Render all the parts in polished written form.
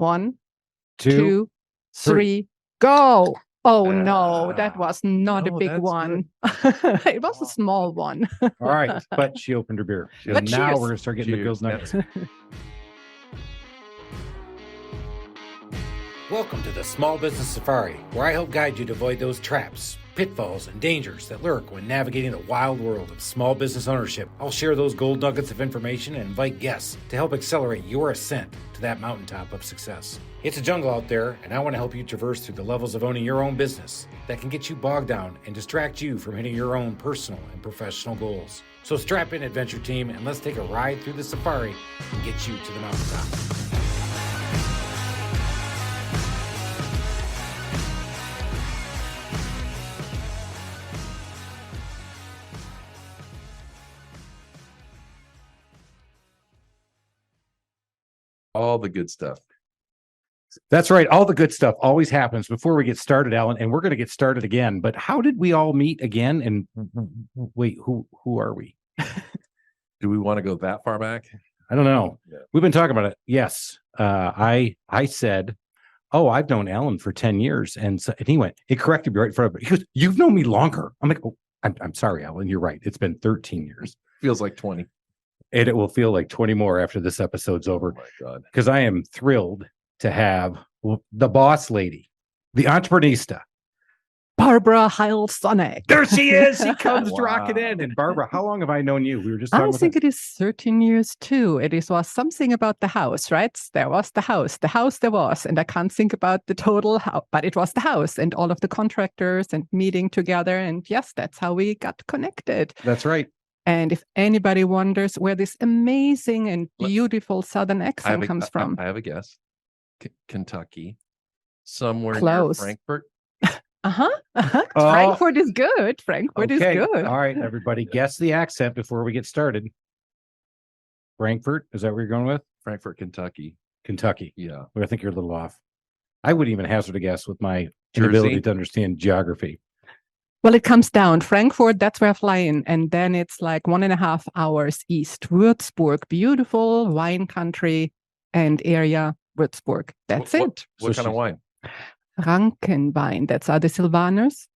1, 2, 3, go. Oh, no, that was not a big one. It was a small one. All right, but she opened her beer. But now cheers. we're going to start getting the girls' nuggets. Welcome to the Small Business Safari, where I help guide you to avoid those traps, pitfalls, and dangers that lurk when navigating the wild world of small business ownership. I'll share those gold nuggets of information and invite guests to help accelerate your ascent to that mountaintop of success. It's a jungle out there, and I want to help you traverse through the levels of owning your own business that can get you bogged down and distract you from hitting your own personal and professional goals. So strap in, adventure team, and let's take a ride through the safari and get you to the mountaintop. All the good stuff. That's right. All the good stuff always happens before we get started, Alan, and we're going to get started again. But how did we all meet again? And wait, who are we? Do we want to go that far back? I don't know. Yeah. We've been talking about it. Yes. I said, oh, I've known Alan for 10 years. And he went, he corrected me right in front of me. He goes, you've known me longer. I'm like, oh, I'm sorry, Alan. You're right. It's been 13 years. Feels like 20. And it will feel like 20 more after this episode's over. Oh my God. Because I am thrilled to have the boss lady, the entreprenista, Barbara Heil Sonneck. There she is. She comes Wow. rocking in. And Barbara, how long have I known you? We were just I talking think it is 13 years too. Was something about the house, right? There was the house there was, and I can't think about the total house, but it was the house and all of the contractors and meeting together. And yes, that's how we got connected. That's right. And if anybody wonders where this amazing and beautiful Southern accent comes from. I have a guess. Kentucky. Somewhere Close. near Frankfurt. Oh. Frankfurt is good. Frankfurt is good. All right, everybody, guess the accent before we get started. Frankfurt, is that where you're going with? Frankfurt, Kentucky. Kentucky. Yeah. Well, I think you're a little off. I wouldn't even hazard a guess with my Jersey? inability to understand geography. Well, it comes down. Frankfurt, that's where I fly in. And then it's like 1.5 hours east. Würzburg, beautiful wine country and area. Würzburg. That's it. What kind of wine? Rankenwein. That's the Silvaners.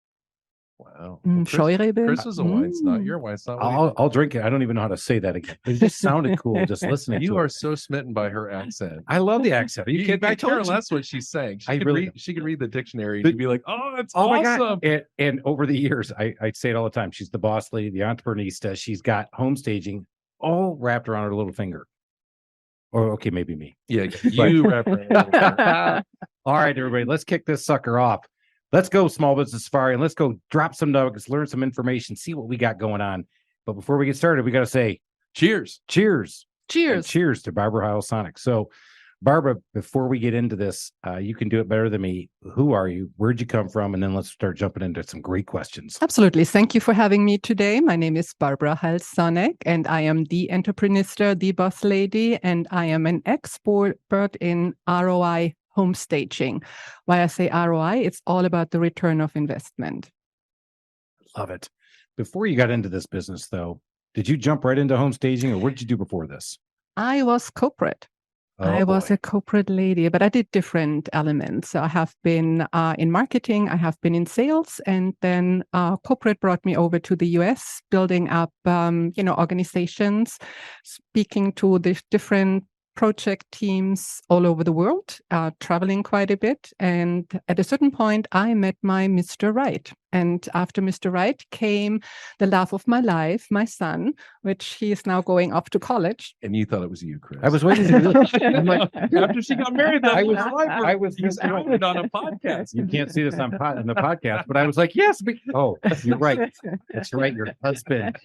Wow. Scheurebe. Chris is a wine snob. Your wine snob. I'll drink it. I don't even know how to say that again. It just sounded cool just listening You to are it. so smitten by her accent. I love the accent. Are you kidding? I I care told you. less what she's saying. She could read the dictionary and be like, "Oh, that's Oh my awesome!" God. And over the years, I say it all the time. She's the boss lady, the entreprenista. She's got home staging all wrapped around her little finger. Or okay, maybe me. Yeah, you represent. All right, everybody, let's kick this sucker off. Let's go Small Business Safari and let's go drop some nuggets, learn some information, see what we got going on. But before we get started, we got to say Cheers. cheers. Cheers. And cheers to Barbara Heil Sonneck. So, Barbara, before we get into this, you can do it better than me. Who are you? Where'd you come from? And then let's start jumping into some great questions. Absolutely. Thank you for having me today. My name is Barbara Heil Sonneck, and I am the ENTREPRENISTA, the boss lady, and I am an expert in ROI home staging. Why I say ROI, it's all about the return of investment. Love it. Before you got into this business, though, did you jump right into home staging or what did you do before this? I was corporate. I was a corporate lady, but I did different elements. So I have been in marketing, I have been in sales, and then corporate brought me over to the US, building up, organizations, speaking to the different project teams all over the world, traveling quite a bit. And at a certain point, I met my Mr. Right. And after Mr. Right came the love of my life, my son, which he is now going off to college. And you thought it was you, Chris. I was waiting to do this. I'm like, After she got married, I was just outed on a podcast. You can't see this on the podcast, but I was like, yes. You're right. That's right. Your husband.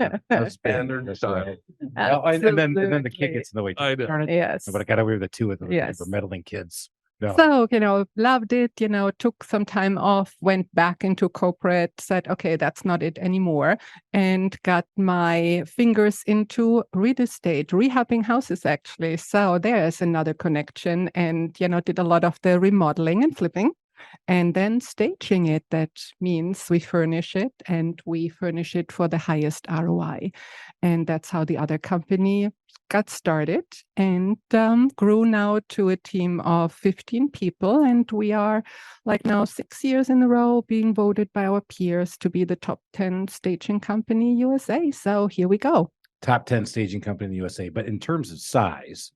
Standard That's style. right. Well, and then the kid gets in the way. I know. Darn it. Yes. But I got away with the two of them. Yes. For meddling kids. No. So, loved it, took some time off, went back into corporate, said, okay, that's not it anymore, and got my fingers into real estate, rehabbing houses, actually. So there's another connection and, did a lot of the remodeling and flipping. And then staging it, that means we furnish it, and we furnish it for the highest ROI. And that's how the other company got started and grew now to a team of 15 people. And we are like now 6 years in a row being voted by our peers to be the top 10 staging company USA. So here we go. Top 10 staging company in the USA. But in terms of size,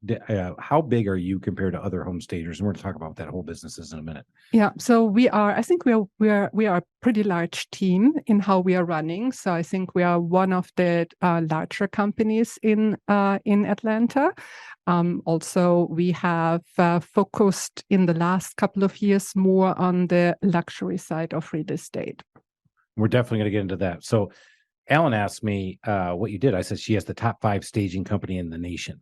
how big are you compared to other home stagers? And we're going to talk about that whole business in a minute. Yeah, so I think we are a pretty large team in how we are running. So I think we are one of the larger companies in Atlanta. Also, we have focused in the last couple of years more on the luxury side of real estate. We're definitely going to get into that. So Alan asked me what you did. I said she has the top 5 staging company in the nation.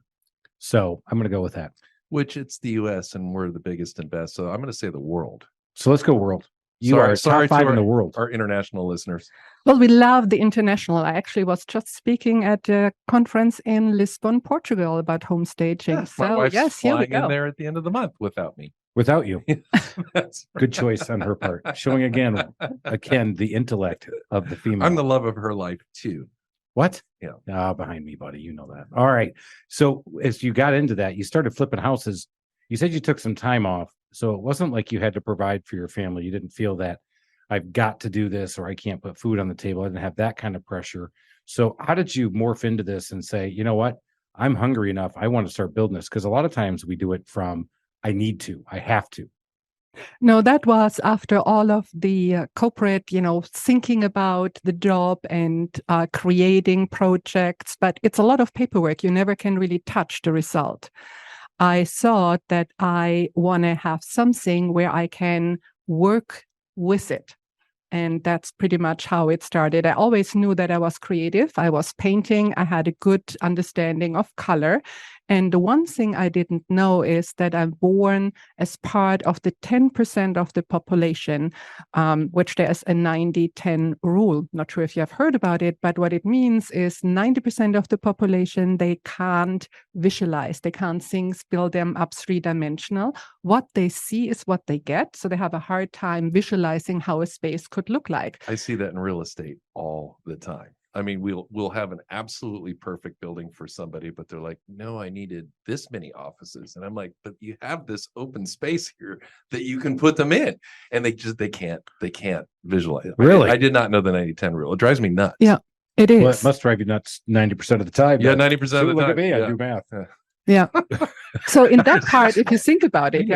So I'm going to go with that. Which it's the US and we're the biggest and best. So I'm going to say the world. So let's go world. You are top 5 in the world. Our international listeners. Well, we love the international. I actually was just speaking at a conference in Lisbon, Portugal about home staging. Yeah, so my wife's yes, here we flying go. in there at the end of the month without me. Without you. That's Good choice on her part. Showing again the intellect of the female. I'm the love of her life too. What? Yeah. Behind me, buddy. You know that. All right. So as you got into that, you started flipping houses. You said you took some time off. So it wasn't like you had to provide for your family. You didn't feel that I've got to do this or I can't put food on the table. I didn't have that kind of pressure. So how did you morph into this and say, you know what? I'm hungry enough. I want to start building this. Because a lot of times we do it from I need to, I have to. No, that was after all of the corporate, thinking about the job and creating projects, but it's a lot of paperwork. You never can really touch the result. I thought that I want to have something where I can work with it. And that's pretty much how it started. I always knew that I was creative. I was painting. I had a good understanding of color. And the one thing I didn't know is that I'm born as part of the 10% of the population, which there's a 90-10 rule. Not sure if you have heard about it, but what it means is 90% of the population, they can't visualize. They can't things build them up 3-dimensional. What they see is what they get. So they have a hard time visualizing how a space could look like. I see that in real estate all the time. I mean, we'll have an absolutely perfect building for somebody, but they're like, no, I needed this many offices. And I'm like, but you have this open space here that you can put them in. And they can't visualize it. Really? I did not know the 90-10 rule. It drives me nuts. Yeah, it is. Well, it must drive you nuts 90% of the time. Yeah, 90% of the time. Look at me, yeah. I do math. Yeah. So in that part, if you think about it,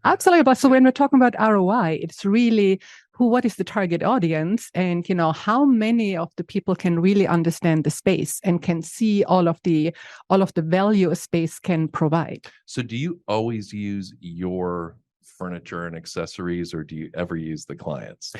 absolutely. But so when we're talking about ROI, it's really what is the target audience, and how many of the people can really understand the space and can see all of the value a space can provide. So do you always use your furniture and accessories, or do you ever use the clients?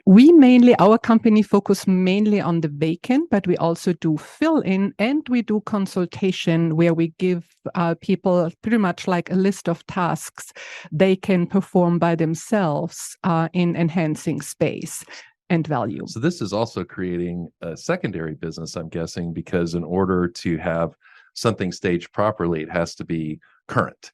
Our company focus mainly on the vacant, but we also do fill-in and we do consultation where we give people pretty much like a list of tasks they can perform by themselves in enhancing space and value. So this is also creating a secondary business, I'm guessing, because in order to have something staged properly, it has to be current.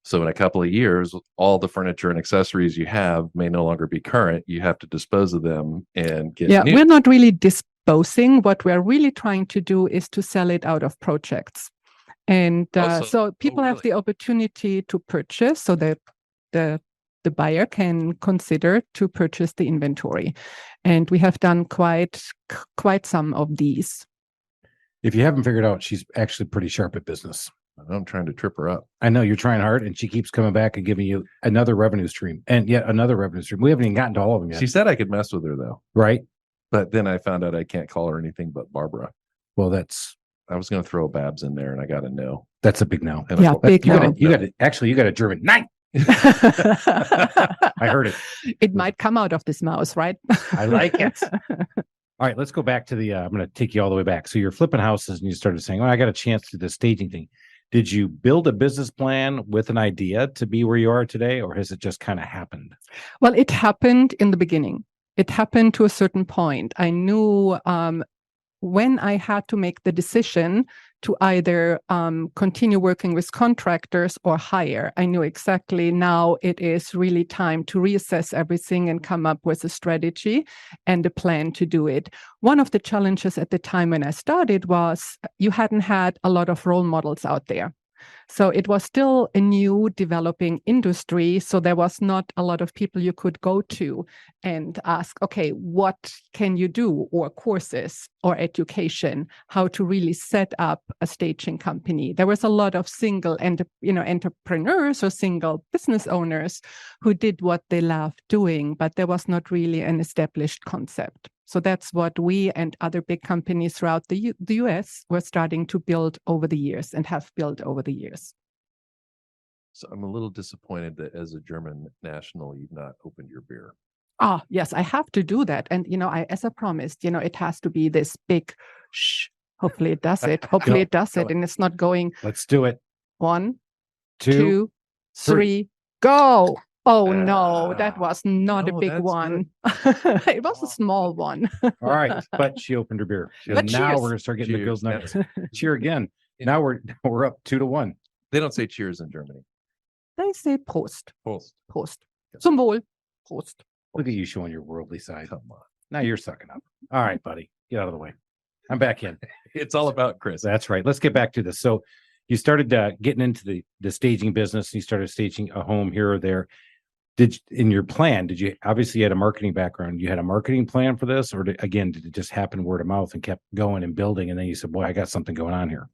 So in a couple of years, all the furniture and accessories you have may no longer be current. You have to dispose of them and get new. We're not really disposing. What we're really trying to do is to sell it out of projects. And so people have the opportunity to purchase, so that the buyer can consider to purchase the inventory. And we have done quite some of these. If you haven't figured out, she's actually pretty sharp at business. I'm trying to trip her up. I know you're trying hard, and she keeps coming back and giving you another revenue stream and yet another revenue stream. We haven't even gotten to all of them yet. She said I could mess with her though. Right. But then I found out I can't call her anything but Barbara. Well, I was going to throw Babs in there, and I got a no. That's a big no. Yeah, big no. You got a German nein. I heard it. It might come out of this mouse, right? I like it. All right, let's go back to I'm going to take you all the way back. So you're flipping houses and you started saying, I got a chance to do the staging thing. Did you build a business plan with an idea to be where you are today, or has it just kind of happened? Well, it happened in the beginning. It happened to a certain point. I knew when I had to make the decision to either continue working with contractors or hire. I knew exactly now it is really time to reassess everything and come up with a strategy and a plan to do it. One of the challenges at the time when I started was you hadn't had a lot of role models out there. So it was still a new developing industry. So there was not a lot of people you could go to and ask, okay, what can you do? Or courses or education, how to really set up a staging company. There was a lot of single entrepreneurs or single business owners who did what they loved doing, but there was not really an established concept. So that's what we and other big companies throughout the US were starting to build over the years and have built over the years. So I'm a little disappointed that as a German national, you've not opened your beer. Ah, yes, I have to do that. And, as I promised, it has to be this big shh. Hopefully it does it. Hopefully it does it. And it's not going. Let's do it. 1, 2, 3, go. Oh, no, that was not a big one. It was a small one. All right. But she opened her beer. And now we're going to start getting the girls' nuggets. Cheer again. Now we're up 2-1. They don't say cheers in Germany. They say Prost. Prost. Zum Wohl. Prost. Look at you showing your worldly side. Come on. Now you're sucking up. All right, buddy. Get out of the way. I'm back in. It's all about Chris. That's right. Let's get back to this. So you started getting into the staging business. And you started staging a home here or there. In your plan, did you obviously had a marketing background? You had a marketing plan for this, or did it just happen word of mouth and kept going and building? And then you said, boy, I got something going on here.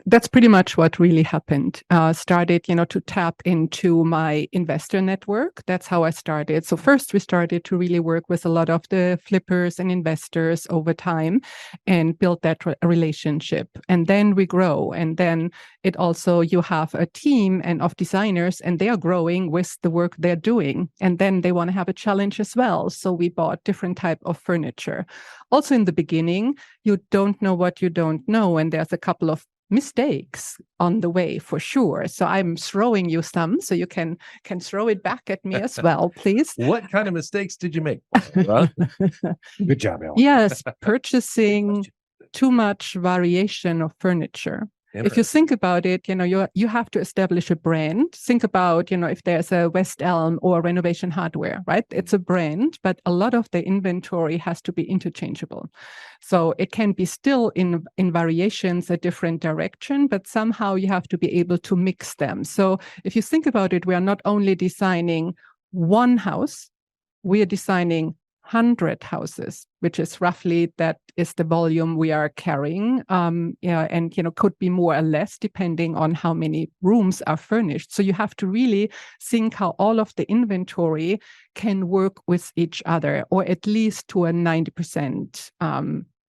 That's pretty much what really happened. Started, to tap into my investor network. That's how I started. So first we started to really work with a lot of the flippers and investors over time and build that relationship. And then we grow. And then it also, you have a team of designers and they are growing with the work they're doing. And then they want to have a challenge as well. So we bought different type of furniture. Also in the beginning, you don't know what you don't know. And there's a couple of mistakes on the way for sure. So I'm throwing you some so you can throw it back at me as well, please. What kind of mistakes did you make? Good job, Ellen. Yes, purchasing too much variation of furniture. If you think about it, you have to establish a brand. Think about, if there's a West Elm or Renovation Hardware, right? It's a brand, but a lot of the inventory has to be interchangeable. So it can be still in variations a different direction, but somehow you have to be able to mix them. So if you think about it, we are not only designing one house, we are designing 100 houses, which is roughly that is the volume we are carrying. And could be more or less depending on how many rooms are furnished. So you have to really think how all of the inventory can work with each other, or at least to a 90%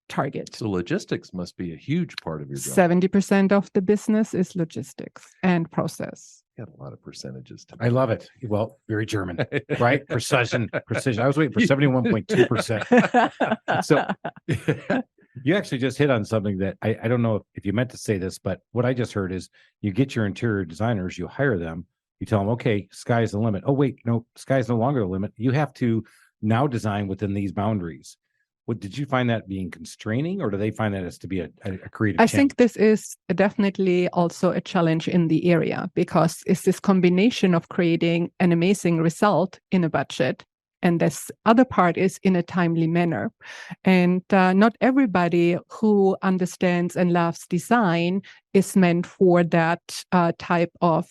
target. So logistics must be a huge part of your job. 70% of the business is logistics and process. Got a lot of percentages. I love it. Well, very German, right? Precision. I was waiting for 71.2%. So you actually just hit on something that I don't know if you meant to say this, but what I just heard is you get your interior designers, you hire them, you tell them, okay, sky's the limit. Oh, wait, no, sky's no longer the limit. You have to now design within these boundaries. What did you find that being constraining, or do they find that as to be a creative challenge? I think this is definitely also a challenge in the area, because it's this combination of creating an amazing result in a budget, and this other part is in a timely manner. And not everybody who understands and loves design is meant for that type of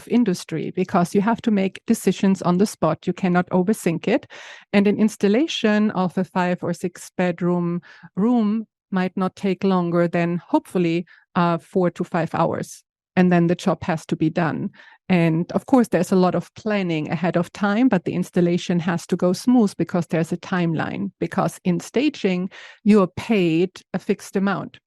industry, because you have to make decisions on the spot. You cannot overthink it. And an installation of a 5 or 6 bedroom room might not take longer than hopefully 4 to 5 hours. And then the job has to be done. And of course, there's a lot of planning ahead of time, but the installation has to go smooth because there's a timeline. Because in staging, you are paid a fixed amount.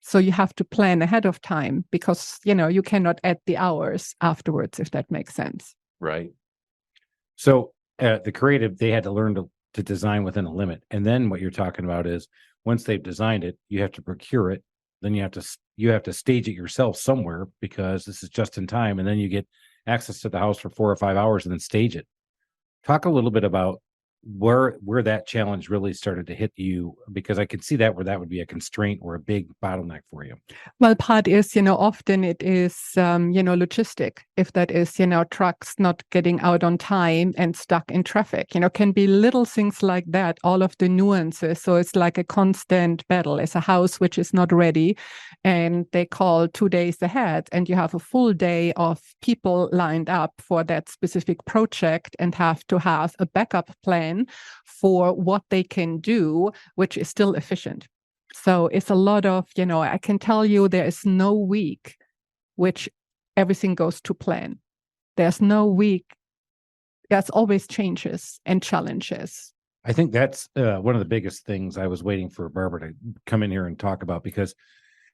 So you have to plan ahead of time, because, you cannot add the hours afterwards, if that makes sense. Right. So the creative, they had to learn to design within a limit. And then what you're talking about is once they've designed it, you have to procure it. Then you have to stage it yourself somewhere, because this is just in time. And then you get access to the house for 4 or 5 hours and then stage it. Talk a little bit about where that challenge really started to hit you, because I could see that where that would be a constraint or a big bottleneck for you. Well, part is, often it is, logistic. If that is, trucks not getting out on time and stuck in traffic, can be little things like that, all of the nuances. So it's like a constant battle. It's a house which is not ready and they call 2 days ahead and you have a full day of people lined up for that specific project and have to have a backup plan for what they can do, which is still efficient. So it's a lot of, I can tell you there is no week which everything goes to plan. There's no week. There's always changes and challenges. I think that's one of the biggest things I was waiting for Barbara to come in here and talk about, because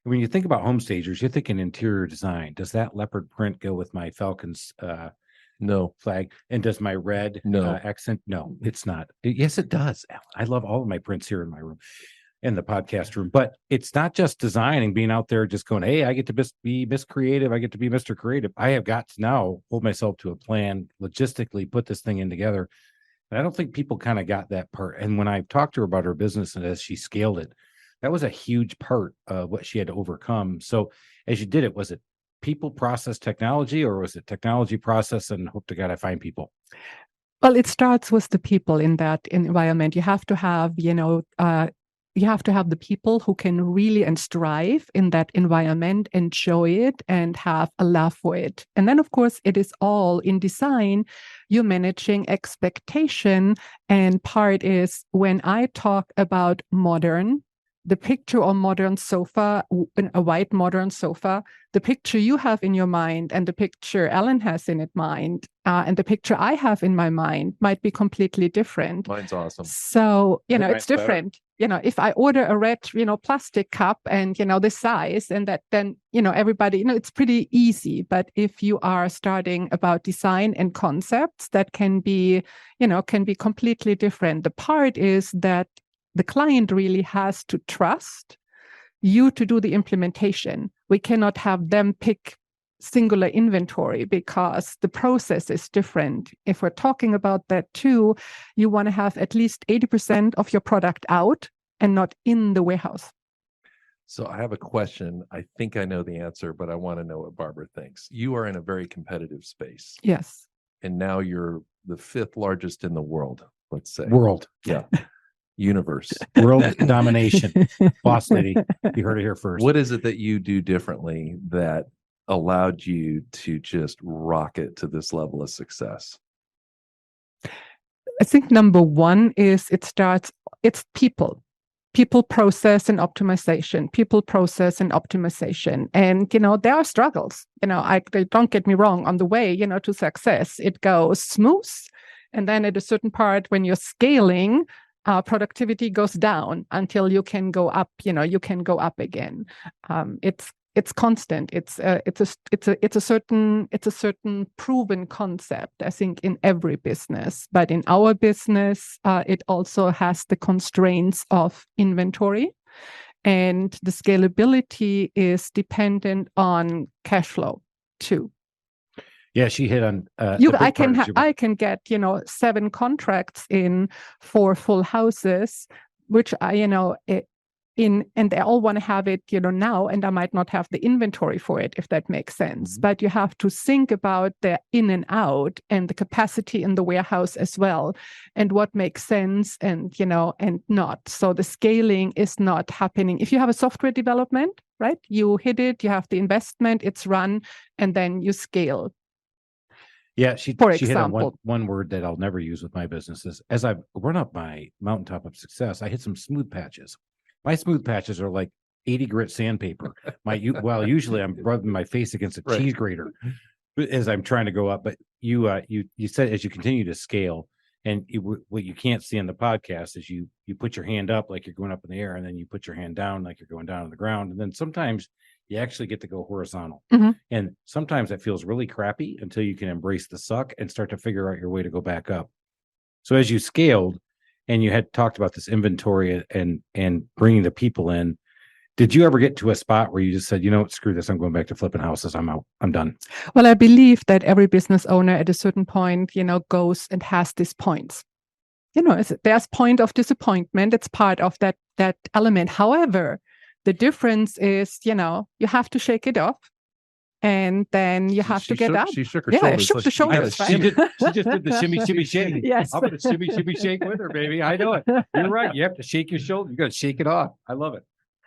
when you think about home stagers, you're thinking interior design. Does that leopard print go with my Falcons No flag? And does my red accent? No, it's not. Yes, it does. Alan. I love all of my prints here in my room, in the podcast room. But it's not just designing, being out there just going, hey, I get to be Miss Creative. I get to be Mr. Creative. I have got to now hold myself to a plan, logistically put this thing in together. And I don't think people kind of got that part. And when I talked to her about her business and as she scaled it, that was a huge part of what she had to overcome. So as you did it, was it people, process, technology, or was it technology, process, and hope to God I find people? Well, it starts with the people in that environment. You have to have, you have to have the people who can really and strive in that environment, enjoy it, and have a love for it. And then, of course, it is all in design. You're managing expectation. And part is when I talk about modern, the picture on modern sofa, a white modern sofa, the picture you have in your mind and the picture Alan has in his mind and the picture I have in my mind might be completely different. Mine's awesome. So, it's different. If I order a red, plastic cup and, this size and that, then, everybody, it's pretty easy. But if you are starting about design and concepts, that can be completely different. The part is that the client really has to trust you to do the implementation. We cannot have them pick singular inventory because the process is different. If we're talking about that too, you want to have at least 80% of your product out and not in the warehouse. So I have a question. I think I know the answer, but I want to know what Barbara thinks. You are in a very competitive space. Yes. And now you're the 5th largest in the world, let's say. World. Yeah. Universe. World domination. Boss lady. You heard it here first. What is it that you do differently that allowed you to just rocket to this level of success? I think number one is it's people. People, process, and optimization. People, process, and optimization. And, there are struggles. Don't get me wrong, on the way, to success, it goes smooth. And then at a certain part, when you're scaling, productivity goes down until you can go up. You can go up again. It's constant. It's a certain proven concept, I think, in every business. But in our business, it also has the constraints of inventory, and the scalability is dependent on cash flow too. Yeah, she hit on. I can get 7 contracts in 4 full houses, which and they all want to have it now, and I might not have the inventory for it, if that makes sense. Mm-hmm. But you have to think about the in and out and the capacity in the warehouse as well, and what makes sense and and not. So the scaling is not happening. If you have a software development, right? You hit it, you have the investment, it's run, and then you scale. Yeah, she hit on one word that I'll never use with my businesses. As I've run up my mountaintop of success, I hit some smooth patches. My smooth patches are like 80 grit sandpaper. Usually I'm rubbing my face against a cheese grater as I'm trying to go up. But you said as you continue to scale, and what you can't see on the podcast is you put your hand up like you're going up in the air, and then you put your hand down like you're going down on the ground, and then sometimes you actually get to go horizontal. Mm-hmm. And sometimes that feels really crappy until you can embrace the suck and start to figure out your way to go back up. So as you scaled and you had talked about this inventory and bringing the people in, did you ever get to a spot where you just said, screw this, I'm going back to flipping houses, I'm out, I'm done? Well, I believe that every business owner at a certain point, goes and has these points. there's point of disappointment. It's part of that element. However, the difference is, you have to shake it off. And then you have to get up. She shook her Yeah, I shoulders. shook the shoulders. She just did the shimmy, shimmy, shake. Yes. I'm going to shimmy, shimmy, shake with her, baby. I know it. You're right. You have to shake your shoulder. You got to shake it off. I love it.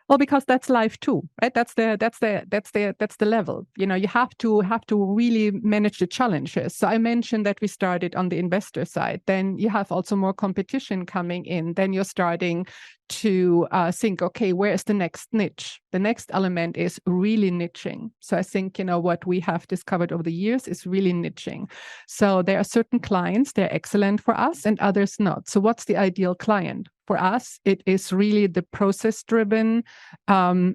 Well, because that's life too, right? That's the level. You have to really manage the challenges. So I mentioned that we started on the investor side. Then you have also more competition coming in. Then you're starting to think, okay, where is the next niche? The next element is really niching. So I think, what we have discovered over the years is really niching. So there are certain clients, they're excellent for us and others not. So what's the ideal client? For us, it is really the process-driven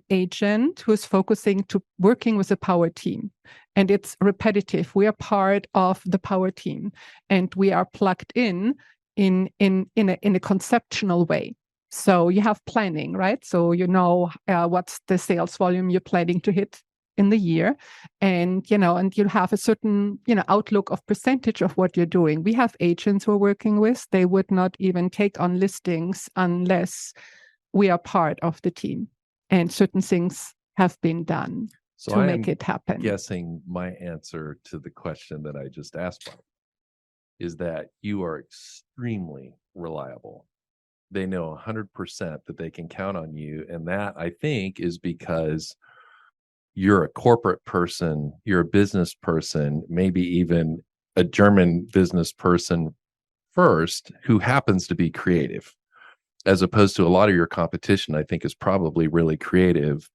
agent who is focusing to working with a power team. And it's repetitive. We are part of the power team, and we are plugged in a conceptual way. So you have planning, right? So what's the sales volume you're planning to hit in the year, and you have a certain outlook of percentage of what you're doing. We have agents we're working with. They would not even take on listings unless we are part of the team, and certain things have been done to make it happen. Guessing my answer to the question that I just asked is that you are extremely reliable. They know 100% that they can count on you, and that, I think, is because you're a corporate person, you're a business person, maybe even a German business person first, who happens to be creative, as opposed to a lot of your competition, I think, is probably really creative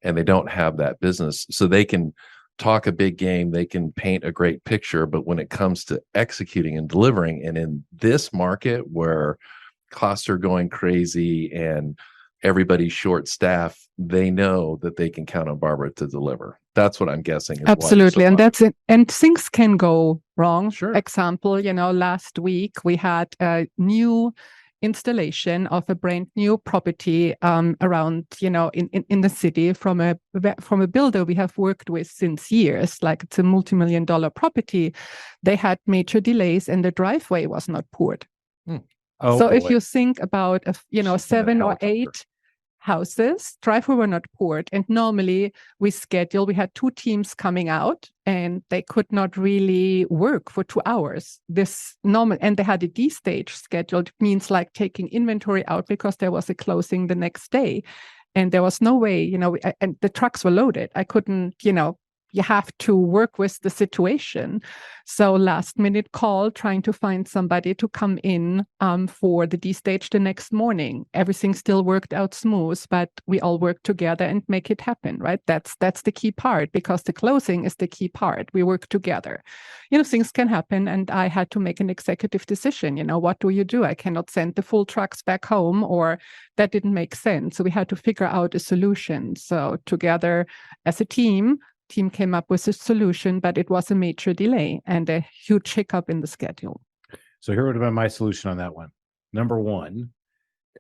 and they don't have that business. So they can talk a big game, they can paint a great picture, but when it comes to executing and delivering, and in this market where costs are going crazy and everybody's short staff, they know that they can count on Barbara to deliver. That's what I'm guessing. Absolutely. And that's it. And things can go wrong. Sure. Example, last week we had a new installation of a brand new property around, in the city from a builder we have worked with since years. Like, it's a multi-million-dollar property. They had major delays and the driveway was not poured. Oh, so if you think about 7 or 8 houses, driveway were not poured, and normally we had 2 teams coming out and they could not really work for 2 hours. And they had a D stage scheduled. It means like taking inventory out because there was a closing the next day, and there was no way, and the trucks were loaded. I couldn't, you have to work with the situation. So last minute call, trying to find somebody to come in for the D stage the next morning. Everything still worked out smooth, but we all work together and make it happen, right? That's the key part, because the closing is the key part. We work together. Things can happen, and I had to make an executive decision. What do you do? I cannot send the full trucks back home, or that didn't make sense. So we had to figure out a solution. So together as a team came up with a solution, but it was a major delay and a huge hiccup in the schedule. So here would have been my solution on that one. Number 1,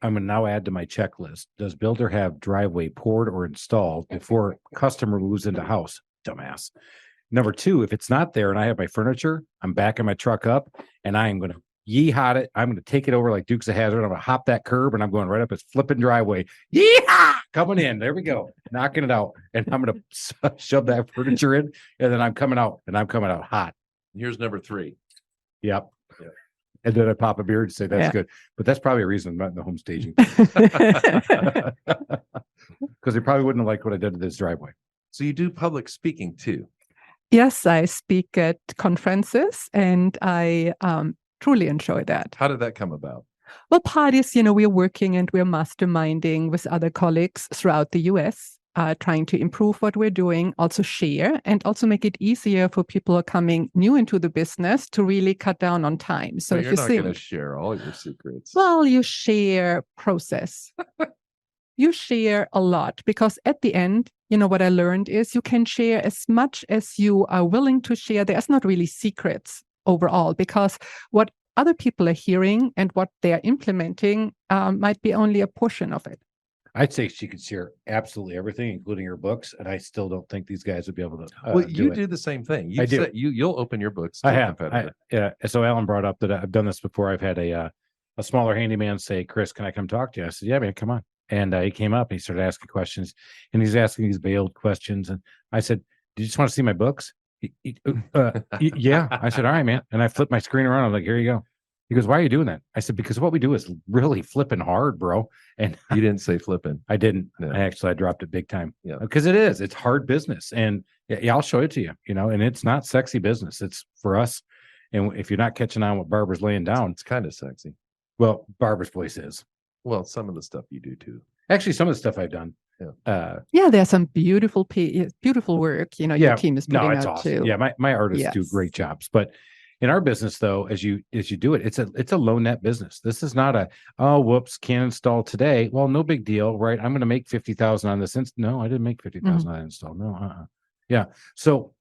I'm going to now add to my checklist. Does builder have driveway poured or installed before customer moves into house? Dumbass. Number 2, if it's not there and I have my furniture, I'm backing my truck up and I am going to yeehaw it. I'm going to take it over like Dukes of Hazzard. I'm going to hop that curb and I'm going right up his flipping driveway. Yeehaw! Coming in. There we go. Knocking it out. And I'm going to shove that furniture in, and then I'm coming out hot. Here's number 3. Yep. And then I pop a beer and say, that's good. But that's probably a reason I'm not in the home staging. Because they probably wouldn't have liked what I did to this driveway. So you do public speaking too? Yes, I speak at conferences, and I truly enjoy that. How did that come about? Well, part is, we're working and we're masterminding with other colleagues throughout the US, trying to improve what we're doing, also share, and also make it easier for people who are coming new into the business to really cut down on time. So if you're not going to share all your secrets. Well, you share process. You share a lot, because at the end, what I learned is you can share as much as you are willing to share. There's not really secrets overall, because what other people are hearing and what they're implementing might be only a portion of it. I'd say she could share absolutely everything, including her books, and I still don't think these guys would be able to. Well, you do the same thing. I do. You'll open your books. I have. Yeah. So Alan brought up that I've done this before. I've had a a smaller handyman say, Chris, can I come talk to you? I said, yeah, man, come on. And he came up and he started asking questions, and he's asking these veiled questions. And I said, do you just want to see my books? Yeah. I said, all right, man. And I flipped my screen around. I'm like, here you go. He goes, why are you doing that? I said, because what we do is really flipping hard, bro. And You didn't say flipping. I didn't. No. I dropped it big time. Yeah. Because it's hard business. And yeah, I'll show it to you, and it's not sexy business. It's for us. And if you're not catching on what Barbara's laying down, It's kind of sexy. well, Barbara's voice is. Well, some of the stuff you do too. Actually, some of the stuff I've done. Yeah, there's some beautiful work, your team is putting it's out awesome. too. Yeah, my artists do great jobs. But in our business, though, as you do it, it's a low net business. This is not can't install today. Well, no big deal, right? I'm going to make 50,000 on this. No, I didn't make 50,000 on that install. No, yeah. So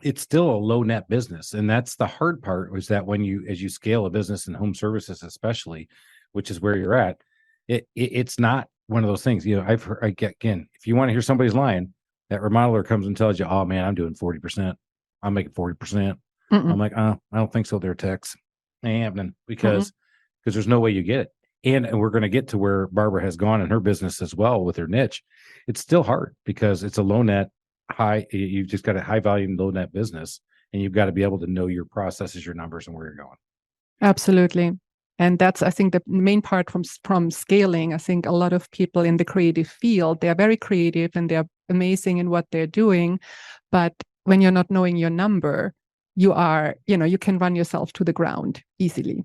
it's still a low net business, and that's the hard part. Was that as you scale a business in home services, especially, which is where you're at, it's not one of those things. I've heard, again, if you want to hear somebody's lying, that remodeler comes and tells you, oh man, I'm doing 40%. I'm making 40%. I'm like, I don't think so. They're techs. Ain't happening because there's no way you get it. And we're going to get to where Barbara has gone in her business as well with her niche. It's still hard because it's a low net you've just got a high volume, low net business, and you've got to be able to know your processes, your numbers, and where you're going. Absolutely. And that's, I think, the main part from scaling. I think a lot of people in the creative field, they're very creative and they're amazing in what they're doing. But when you're not knowing your number, you can run yourself to the ground easily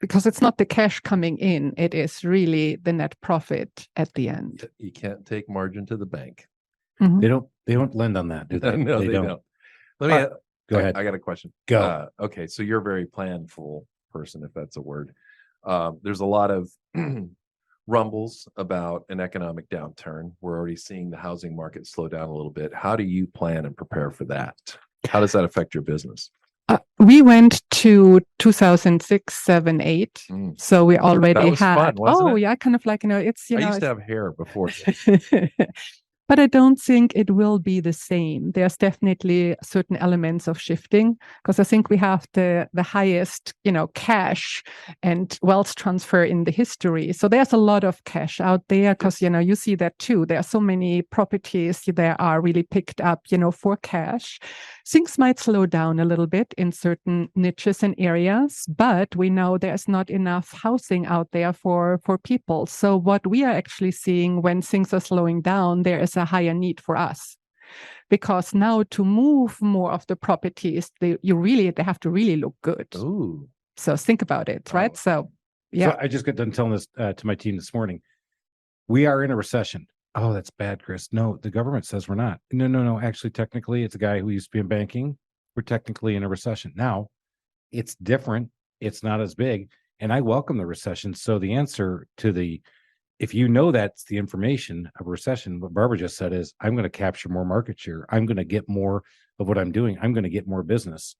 because it's not the cash coming in. It is really the net profit at the end. You can't take margin to the bank. Mm-hmm. They don't lend on that, do they? No, they don't. Let me go ahead. I got a question. Go. Okay, so you're a very planful person, if that's a word. There's a lot of rumbles about an economic downturn. We're already seeing the housing market slow down a little bit. How do you plan and prepare for that? How does that affect your business? We went to 2006, 7, 8. So we already that was had. Fun, wasn't it? Yeah, kind of like it's. I used to have hair before. But I don't think it will be the same. There's definitely certain elements of shifting because I think we have the highest, cash and wealth transfer in the history. So there's a lot of cash out there because, you see that too. There are so many properties that are really picked up, for cash. Things might slow down a little bit in certain niches and areas, but we know there's not enough housing out there for people. So what we are actually seeing when things are slowing down, there is a higher need for us. Because now to move more of the properties, they have to really look good. Ooh. So think about it, right? So, yeah. So I just got done telling this to my team this morning. We are in a recession. Oh, that's bad, Chris. No, the government says we're not. No. Actually, technically, it's a guy who used to be in banking. We're technically in a recession. Now, it's different. It's not as big. And I welcome the recession. So the answer to if you know that's the information of a recession, what Barbara just said is, I'm going to capture more market share. I'm going to get more of what I'm doing. I'm going to get more business.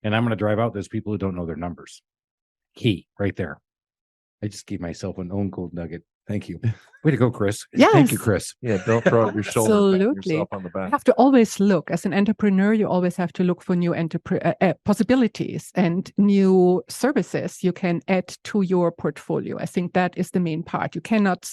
And I'm going to drive out those people who don't know their numbers. Key right there. I just gave myself an own gold nugget. Thank you. Way to go, Chris. Yes. Thank you, Chris. Yeah, don't throw out your shoulder. Absolutely. Yourself on the back. You have to always look. As an entrepreneur, you always have to look for new possibilities and new services you can add to your portfolio. I think that is the main part. You cannot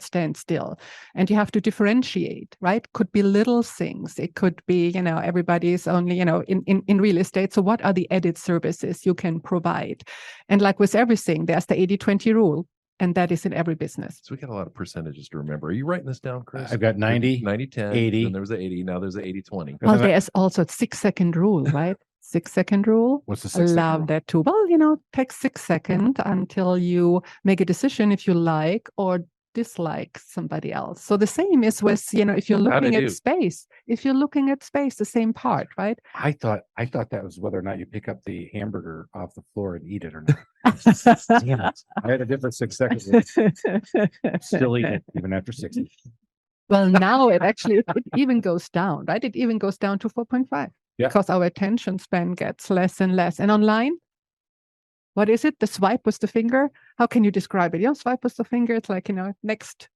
stand still, and you have to differentiate. Right? Could be little things. It could be everybody's only in real estate. So what are the added services you can provide? And like with everything, there's the 80-20 rule. And that is in every business. So we got a lot of percentages to remember. Are you writing this down, Chris? I've got 90, 10, 80. Then there was the 80. Now there's the 80-20. Well, there's also a 6-second rule, right? 6-second rule. What's the 6-second rule? Love that too. Well, take 6 seconds until you make a decision if you like or dislike somebody else. So the same is with, if you're looking at space. If you're looking at space, the same part, right? I thought that was whether or not you pick up the hamburger off the floor and eat it or not. Damn it. I had a different 6 seconds. Still eating it even after 60. Well, now it even goes down, right? It even goes down to 4.5 because our attention span gets less and less. And online, what is it? The swipe with the finger? How can you describe it? Swipe with the finger. It's like, next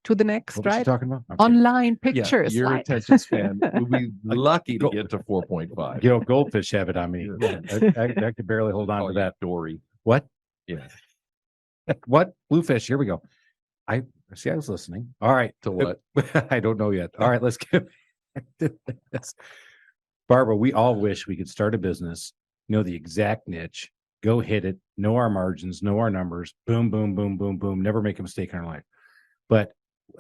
to the next, what right? What you talking about? Online pictures. Yeah, your attention span would be lucky to get to 4.5. Goldfish have it on me. I could barely hold on to that. Dory. What? Yeah. What? Bluefish. Here we go. I was listening. All right. To what? I don't know yet. All right, let's get back to this. Barbara, we all wish we could start a business, know the exact niche, go hit it, know our margins, know our numbers, boom, boom, boom, boom, boom, never make a mistake in our life. But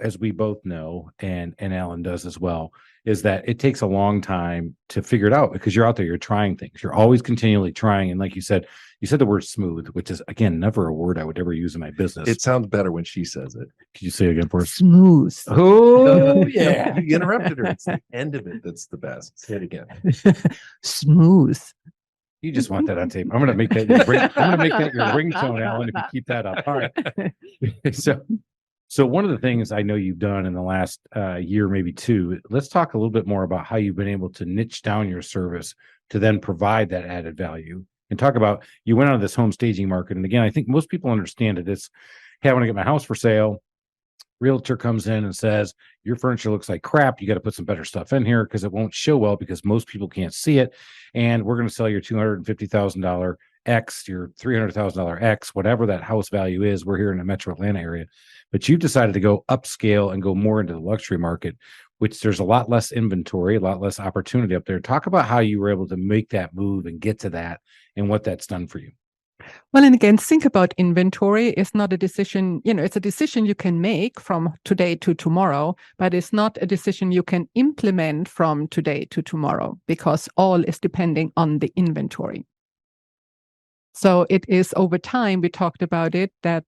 as we both know, and Alan does as well, is that it takes a long time to figure it out because you're out there, you're trying things. You're always continually trying. And like you said the word smooth, which is, again, never a word I would ever use in my business. It sounds better when she says it. Could you say it again for us? Smooth. Oh, yeah. You interrupted her. It's the end of it that's the best. Say it again. Smooth. You just want that on tape. I'm going to make that your ringtone, Alan, if you keep that up. All right. So one of the things I know you've done in the last year, maybe two, let's talk a little bit more about how you've been able to niche down your service to then provide that added value. And talk about, you went on this home staging market. And again, I think most people understand it. It's, hey, I want to get my house for sale. Realtor comes in and says, your furniture looks like crap. You got to put some better stuff in here because it won't show well because most people can't see it. And we're going to sell your $250,000 X, your $300,000 X, whatever that house value is. We're here in the metro Atlanta area. But you've decided to go upscale and go more into the luxury market, which there's a lot less inventory, a lot less opportunity up there. Talk about how you were able to make that move and get to that and what that's done for you. Well, and again, think about inventory. It's not a decision, it's a decision you can make from today to tomorrow, but it's not a decision you can implement from today to tomorrow because all is depending on the inventory. So it is over time, we talked about it, that,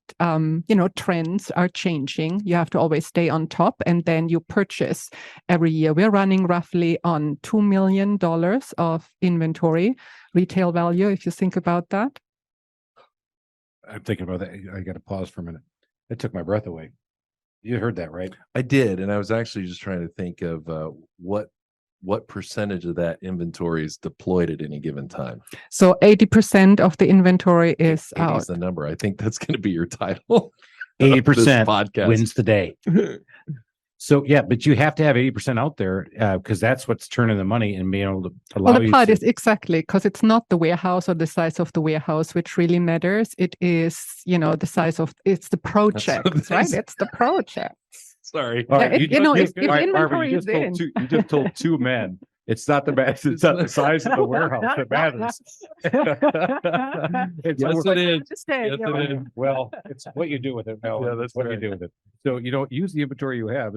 trends are changing. You have to always stay on top and then you purchase every year. We're running roughly on $2 million of inventory retail value, if you think about that. I'm thinking about that. I got to pause for a minute. It took my breath away. You heard that, right? I did. And I was actually just trying to think of what percentage of that inventory is deployed at any given time. So 80% of the inventory is 80 out. is the number. I think that's going to be your title. 80% podcast wins the day. So yeah, but you have to have 80% out there because that's what's turning the money and being able to allow the part is exactly because it's not the warehouse or the size of the warehouse which really matters. It is, the size of it's the project, right? It's the project. Sorry. All right, if inventory is in. You just told two men. It's not the it's not the size of the warehouse that matters. Yes, it is. Yes, it is. Well, it's what you do with it, Mel. Yeah, that's what right. you do with it. So you don't use the inventory you have.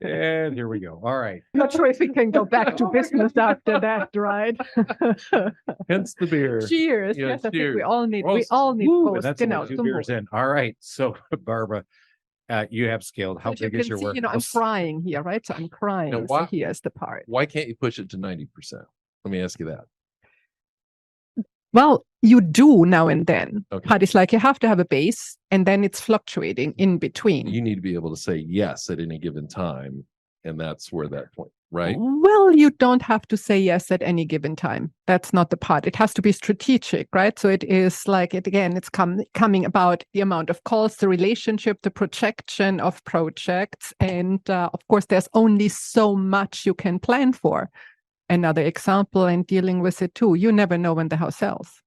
And here we go. All right. Not sure if we can go back to business after that, right? Hence the beer. Cheers. Yeah, Yes, I think cheers. we all need Woo, post. and that's only 2 beers in. All right. So Barbara, you have scaled. How big is your work? I'm crying here, right? So I'm crying. Now, So here's the part. Why can't you push it to 90%? Let me ask you that. Well, you do now and then. Okay. But it's like you have to have a base and then it's fluctuating in between. You need to be able to say yes at any given time. And that's where that point, right? Well, you don't have to say yes at any given time. That's not the part. It has to be strategic, right? So it is like, it's coming about the amount of calls, the relationship, the projection of projects. And of course, there's only so much you can plan for. Another example, and dealing with it too, you never know when the house sells.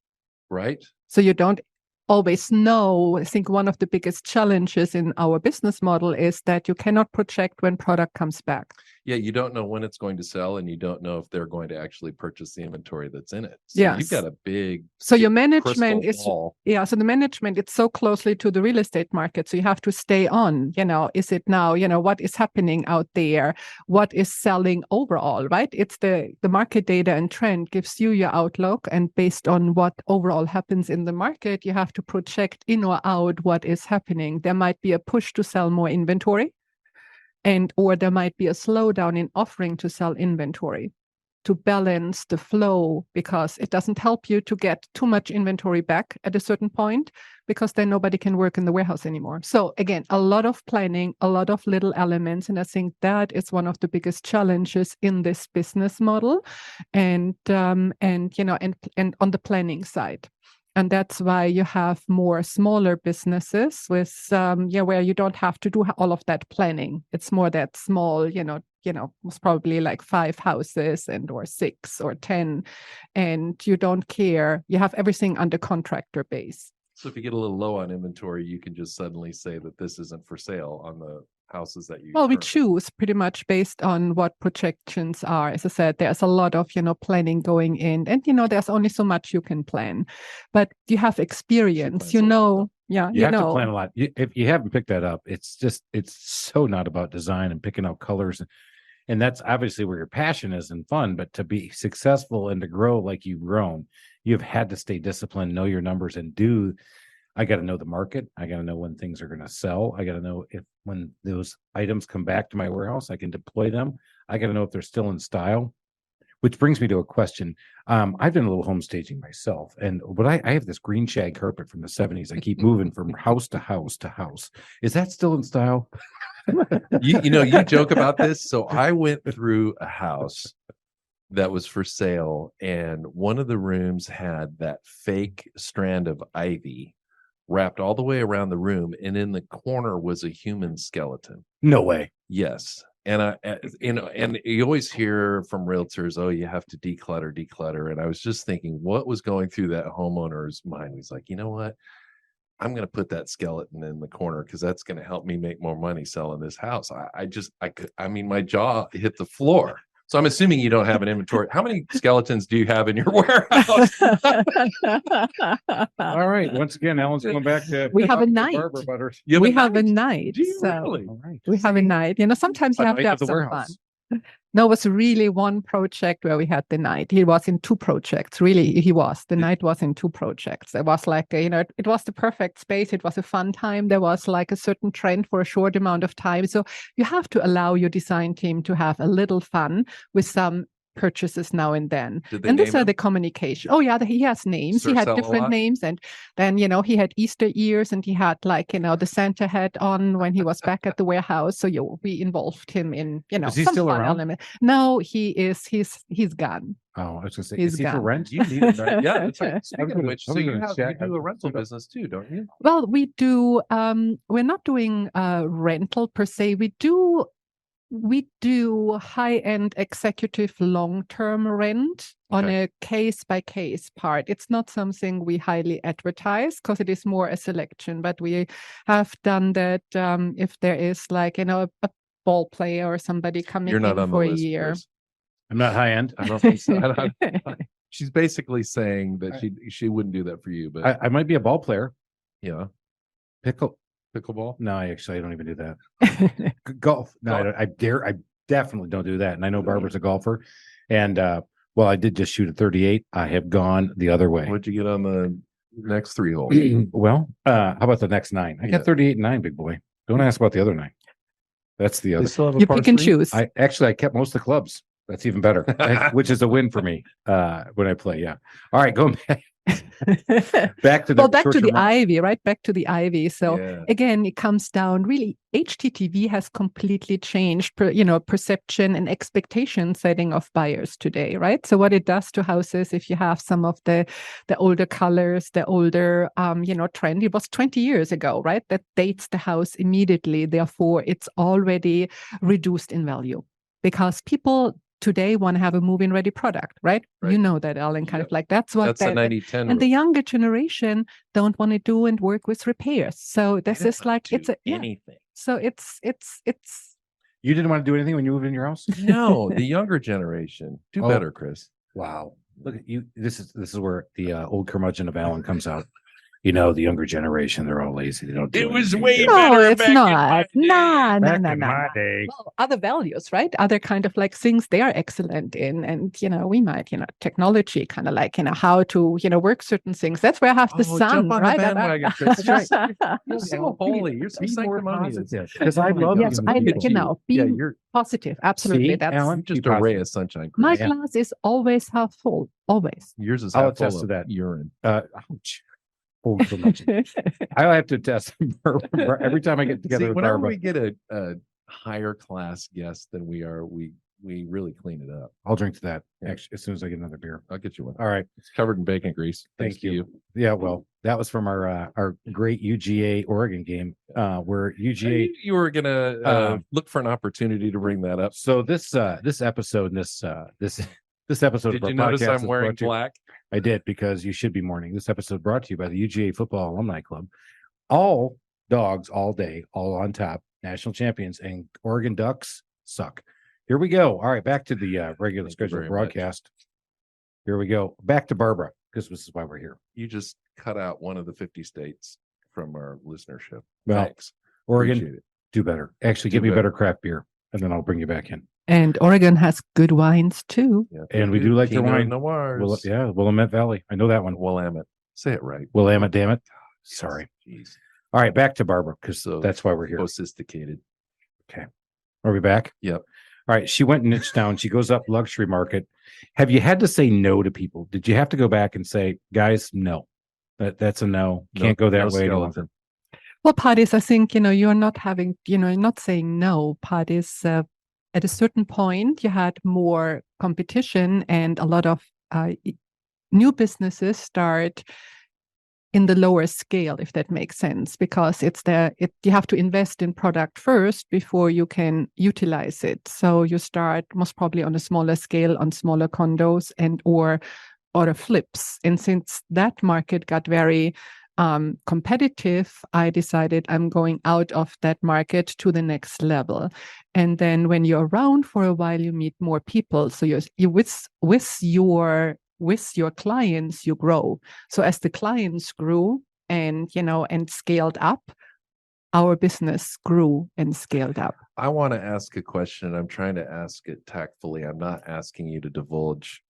Right. So you don't always know. I think one of the biggest challenges in our business model is that you cannot project when product comes back. Yeah, you don't know when it's going to sell, and you don't know if they're going to actually purchase the inventory that's in it. So Yes. you've got a big So your management is ball. so the management, it's so closely to the real estate market. So you have to stay on, is it now, what is happening out there? What is selling overall, right? It's the market data and trend gives you your outlook. And based on what overall happens in the market, you have to project in or out what is happening. There might be a push to sell more inventory. Or there might be a slowdown in offering to sell inventory to balance the flow, because it doesn't help you to get too much inventory back at a certain point, because then nobody can work in the warehouse anymore. So again, a lot of planning, a lot of little elements. And I think that is one of the biggest challenges in this business model and on the planning side. And that's why you have more smaller businesses with, where you don't have to do all of that planning. It's more that small, it's probably like 5 houses or 6 or 10, and you don't care. You have everything under contractor base. So if you get a little low on inventory, you can just suddenly say that this isn't for sale on the houses that you. Well, we currently- choose pretty much based on what projections are. As I said, there's a lot of, planning going in, and, there's only so much you can plan, but you have experience, plans a lot, yeah, You have to plan a lot. If you haven't picked that up, it's so not about design and picking out colors. And that's obviously where your passion is and fun, but to be successful and to grow like you've grown, you've had to stay disciplined, know your numbers, and I got to know the market. I got to know when things are going to sell. I got to know when those items come back to my warehouse, I can deploy them. I got to know if they're still in style, which brings me to a question. I've done a little home staging myself, but I have this green shag carpet from the 70s. I keep moving from house to house to house. Is that still in style? you joke about this. So I went through a house that was for sale, and one of the rooms had that fake strand of ivy wrapped all the way around the room, and in the corner was a human skeleton. No way. Yes. And and you always hear from realtors, oh, you have to declutter. And I was just thinking, what was going through that homeowner's mind? He's like, you know what? I'm going to put that skeleton in the corner because that's going to help me make more money selling this house. I mean, my jaw hit the floor. So I'm assuming you don't have an inventory. How many skeletons do you have in your warehouse? All right. Once again, Alan's going back to. We have a night. Barber butters. We have a night. Do you So really? All right. we have a night. Sometimes you have to have some fun. No, it was really one project where we had the night. He was in two projects. Really, the night was in two projects. It was like, it was the perfect space. It was a fun time. There was like a certain trend for a short amount of time. So you have to allow your design team to have a little fun with some purchases now and then. And these are the communication. Oh yeah, he has names. He had different names, and then he had Easter ears, and he had the Santa hat on when he was back at the warehouse. So we involved him in Is he some still fun around? element. No, he's gone. Oh, I was gonna say, He's is he for gone. rent? You need it, right? Yeah, that's right. Speaking of gonna- which, I so was you gonna do a rental business too, don't you? Well, we do. We're not doing rental per se. We do high-end executive long-term rent on a case-by-case part. It's not something we highly advertise because it is more a selection, but we have done that if there is a ball player or somebody coming You're not in on for the a list, year. Chris. I'm not high end. I don't think so. She's basically saying that she wouldn't do that for you, but I might be a ball player. yeah, Pickleball? No, I don't even do that. Golf? No, I definitely don't do that. And I know Barbara's a golfer. And I did just shoot a 38. I have gone the other way. what'd you get on the next 3 holes? How about the next 9? I got 38 and 9, big boy. Don't ask about the other 9. That's the They other. still have a You par pick and three? choose. I kept most of the clubs. That's even better, which is a win for me when I play. Yeah. All right, going back. Back to the ivy, right? Back to the ivy. So Yeah. again, it comes down really. HTTV has completely changed, perception and expectation setting of buyers today, right? So what it does to houses, if you have some of the older colors, the older, trend, it was 20 years ago, right? That dates the house immediately. Therefore, it's already reduced in value because people today want to have a move-in ready product, right? You know that, Alan, kind of like that's a 90-10 and the younger generation don't want to do and work with repairs. So this is like anything. So it's You didn't want to do anything when you moved in your house? No, the younger generation do better, Chris. Wow. Look at you. This is where the old curmudgeon of Alan comes out. The younger generation, they're all lazy. They don't do anything. No, it's not. No. My day. Well, other values, right? Other kind of like things they are excellent in. And, we might, technology, kind of like, how to, work certain things. That's where I have the sun, jump on right? the bandwagon, Chris. That's right. You're so holy. You're so sanctimonious. Because I love Yes, being you're positive. Absolutely. See, That's Alan? just a ray of sunshine, Chris. my glass is always half full. Always. Yours is I'll half attest full to of that. urine. Ouch. Oh, so much. I have to test every time I get together See, with whenever Barbara. we get a higher class guest than we are, we really clean it up. I'll drink to that Yeah. actually as soon as I get another beer. I'll get you one. All right. It's covered in bacon grease. Thanks Thank to you. Yeah, well, that was from our great UGA Oregon game, where UGA. You were gonna look for an opportunity to bring that up. So this episode and this episode. Did of our you notice podcast I'm is wearing brought to you- black? I did, because you should be mourning. This episode brought to you by the UGA Football Alumni Club. All dogs, all day, all on top, national champions, and Oregon Ducks suck. Here we go. All right, back to the regular scheduled broadcast. Here we go. Back to Barbara, because this is why we're here. You just cut out one of the 50 states from our listenership. Well, Thanks. Oregon, do better. Actually, give me better craft beer, and then I'll bring you back in. And Oregon has good wines too. Yeah, And we do like their wine. Noirs. Willamette Valley. I know that one. Willamette. Say it right. Willamette, damn it. Sorry. Jeez. All right, back to Barbara, because that's why we're here. Sophisticated. Okay. Are we back? Yep. All right. She went niche down. She goes up luxury market. Have you had to say no to people? Did you have to go back and say, guys, no, that's a no. Can't go that way. Well, parties, I think, you're not saying no. Parties, at a certain point, you had more competition, and a lot of new businesses start in the lower scale, if that makes sense, because you have to invest in product first before you can utilize it. So you start most probably on a smaller scale, on smaller condos and or flips. And since that market got very competitive, I decided I'm going out of that market to the next level. And then when you're around for a while, you meet more people. So you with your clients, you grow. So as the clients grew and scaled up, our business grew and scaled up. I want to ask a question. I'm trying to ask it tactfully. I'm not asking you to divulge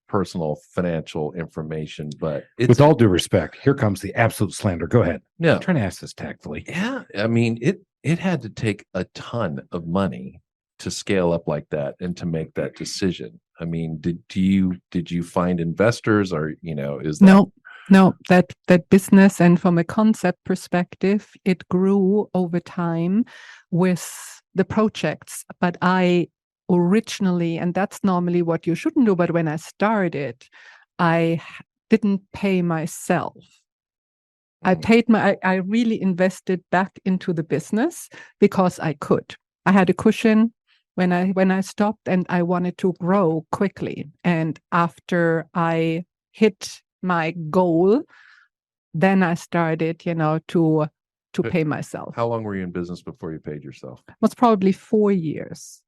personal financial information, but with all due respect, here comes the absolute slander. Go ahead. Yeah. I'm trying to ask this tactfully. Yeah. I mean, it had to take a ton of money to scale up like that and to make that decision. I mean, did you find investors, or is that No, that business, and from a concept perspective, it grew over time with the projects. But I originally, and that's normally what you shouldn't do, but when I started, I didn't pay myself. I really invested back into the business because I could. I had a cushion when I stopped, and I wanted to grow quickly. And after I hit my goal, then I started, to pay myself. How long were you in business before you paid yourself? It was probably 4 years.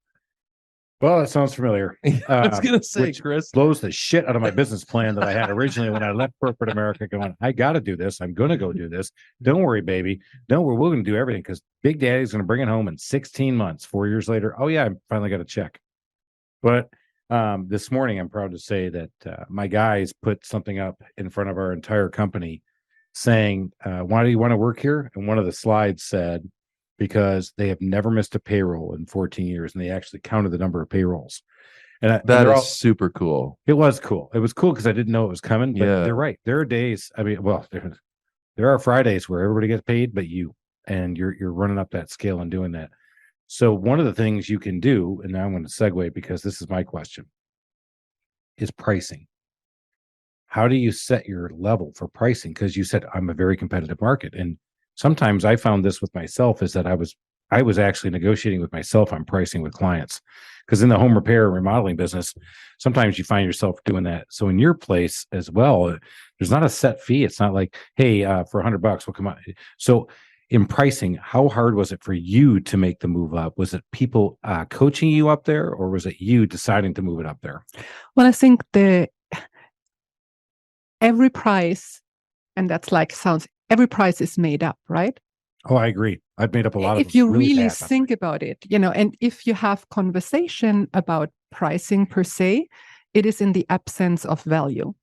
Well, that sounds familiar. I was going to say, Chris, blows the shit out of my business plan that I had originally when I left corporate America, going, I got to do this. I'm going to go do this. Don't worry, baby. Don't worry. We're going to do everything, because Big Daddy's going to bring it home in 16 months, 4 years later. Oh, yeah, I finally got a check. But this morning, I'm proud to say that my guys put something up in front of our entire company saying, why do you want to work here? And one of the slides said, because they have never missed a payroll in 14 years, and they actually counted the number of payrolls. And that is super cool. It was cool. It was cool because I didn't know it was coming. But they're right. There are days. I mean, well, there are Fridays where everybody gets paid, but you're running up that scale and doing that. So one of the things you can do, and now I'm going to segue because this is my question, is pricing. How do you set your level for pricing? Because you said I'm a very competitive market, and sometimes I found this with myself, is that I was actually negotiating with myself on pricing with clients, because in the home repair and remodeling business, sometimes you find yourself doing that. So in your place as well, there's not a set fee. It's not like, hey, for $100 we'll come out. So in pricing, how hard was it for you to make the move up? Was it people coaching you up there, or was it you deciding to move it up there? Well, I think every price, and that's like every price is made up, right? Oh, I agree. I've made up a lot of them. If you really think about it, and if you have conversation about pricing per se, it is in the absence of value.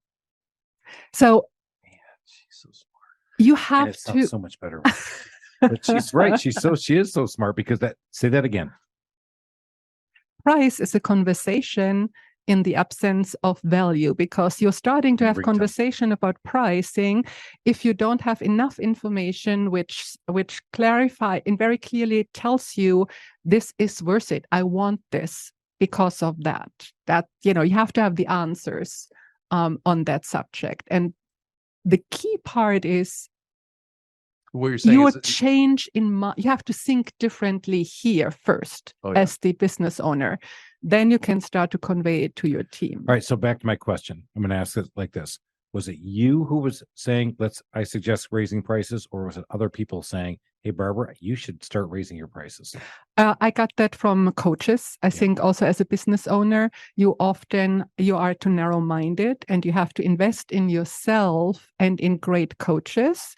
So, man, she's so smart. You have and it sounds so much better. But she's right. She is so smart, because say that again. Price is a conversation in the absence of value, because you're starting to have conversation about pricing if you don't have enough information which clarify and very clearly tells you this is worth it. I want this because of that. That you have to have the answers on that subject. And the key part is what you're saying you have to think differently here first as the business owner. then you can start to convey it to your team. All right. So back to my question. I'm going to ask it like this. Was it you who was saying, I suggest raising prices, or was it other people saying, hey, Barbara, you should start raising your prices? I got that from coaches. I think also as a business owner, you are too narrow-minded, and you have to invest in yourself and in great coaches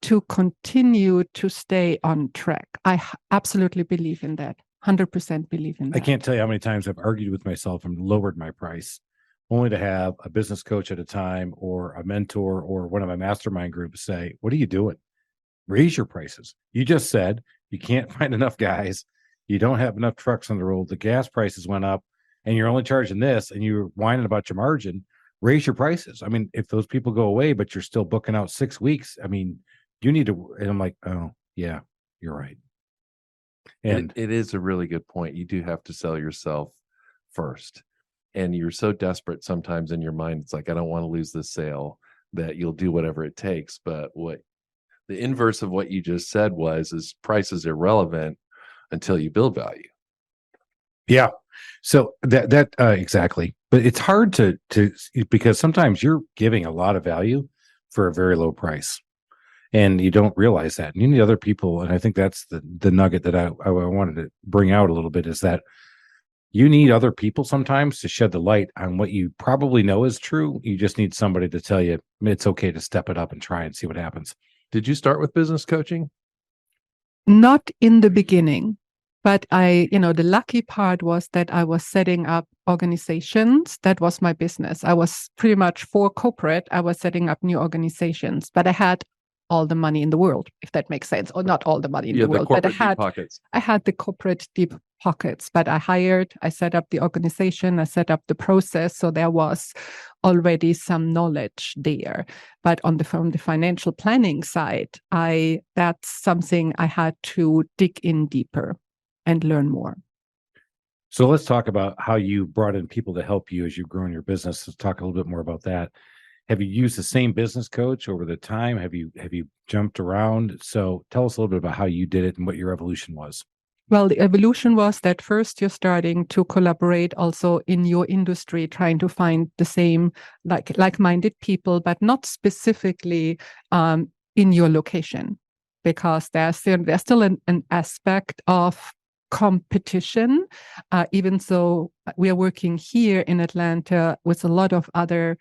to continue to stay on track. I absolutely believe in that. 100% believe in that. I can't tell you how many times I've argued with myself and lowered my price, only to have a business coach at a time or a mentor or one of my mastermind groups say, what are you doing? Raise your prices. You just said you can't find enough guys. You don't have enough trucks on the road. The gas prices went up and you're only charging this and you're whining about your margin. Raise your prices. I mean, if those people go away, but you're still booking out 6 weeks, I mean, you need to. And I'm like, oh, yeah, you're right. And it is a really good point. You do have to sell yourself first. And you're so desperate sometimes in your mind, it's like, I don't want to lose this sale, that you'll do whatever it takes. But what the inverse of what you just said is price is irrelevant until you build value. Yeah. So that exactly. But it's hard to because sometimes you're giving a lot of value for a very low price, and you don't realize that. And you need other people. And I think that's the nugget that I wanted to bring out a little bit, is that you need other people sometimes to shed the light on what you probably know is true. You just need somebody to tell you it's okay to step it up and try and see what happens. Did you start with business coaching? Not in the beginning, but the lucky part was that I was setting up organizations. That was my business. I was pretty much for corporate. I was setting up new organizations, but I had all the money in the world, if that makes sense, or not all the money in the world, but I had the corporate deep pockets. But I set up the organization, I set up the process, so there was already some knowledge there. But from the financial planning side, that's something I had to dig in deeper and learn more. So let's talk about how you brought in people to help you as you've grown your business. Let's talk a little bit more about that. Have you used the same business coach over the time? Have you jumped around? So tell us a little bit about how you did it and what your evolution was. Well, the evolution was that first you're starting to collaborate also in your industry, trying to find the same like-minded people, but not specifically in your location, because there's still an aspect of competition, even though we are working here in Atlanta with a lot of other